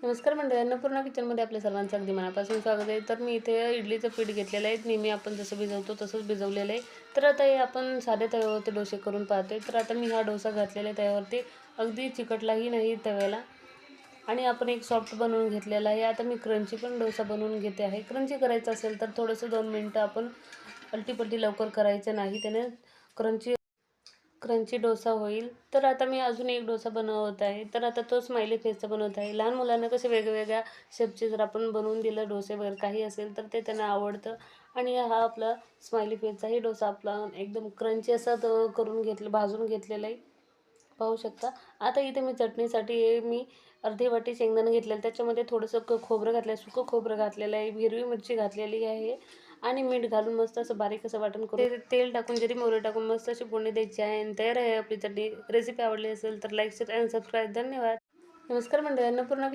नमस्कार मंडळी, अन्नपूर्णा किचनमध्ये आपल्या सर्वांचं अगदी मनापासून स्वागत आहे. तर मी इथे इडलीचं पीठ घेतलेलं आहे. नेहमी आपण जसं भिजवतो तसंच भिजवलेलं आहे. तर आता हे आपण साध्या तव्यावरती डोसे करून पाहतोय. तर आता मी हा डोसा घातलेला आहे तव्यावरती, अगदी चिकटलाही नाही तव्याला. आणि आपण एक सॉफ्ट बनवून घेतलेला आहे. आता मी क्रंची पण डोसा बनवून घेते आहे. क्रंची करायचं असेल तर थोडंसं 2 मिनटं आपण पलटी लवकर करायचं नाही, त्याने क्रंची डोसा होईल. तर आता मी अजून एक डोसा बनवत आहे. तर आता तो स्माइली फेसचा बनवत आहे. लहान मुलांना कसे वेगवेगळ्या शेपचे जर आपण बनवून दिलं डोसे वगैरे काही असेल तर ते त्यांना आवडतं. आणि हा आपला स्माइली फेसचाही डोसा आपला एकदम क्रंची असा तो करून भाजून घेतलेला आहे, पाहू शकता. आता इथे मी चटणीसाठी मी अर्धी वाटी शेंगदाणे घेतलेले, त्याच्यामध्ये थोडंसं खोबरं घातलं आहे, सुकं खोबरं घातलेलं आहे, हिरवी मिरची घातलेली आहे आणि मीठ घालून मस्त असं बारीक असं वाटण करून तेल टाकून जिरी मोहरी टाकून मस्त अशी फोडणी द्यायची आहे. आणि तयार आहे आपली चटणी. रेसिपी आवडली असेल तर लाईक शेअर आणि सबस्क्राईब. धन्यवाद. नमस्कार मंडळी, अन्नपूर्णा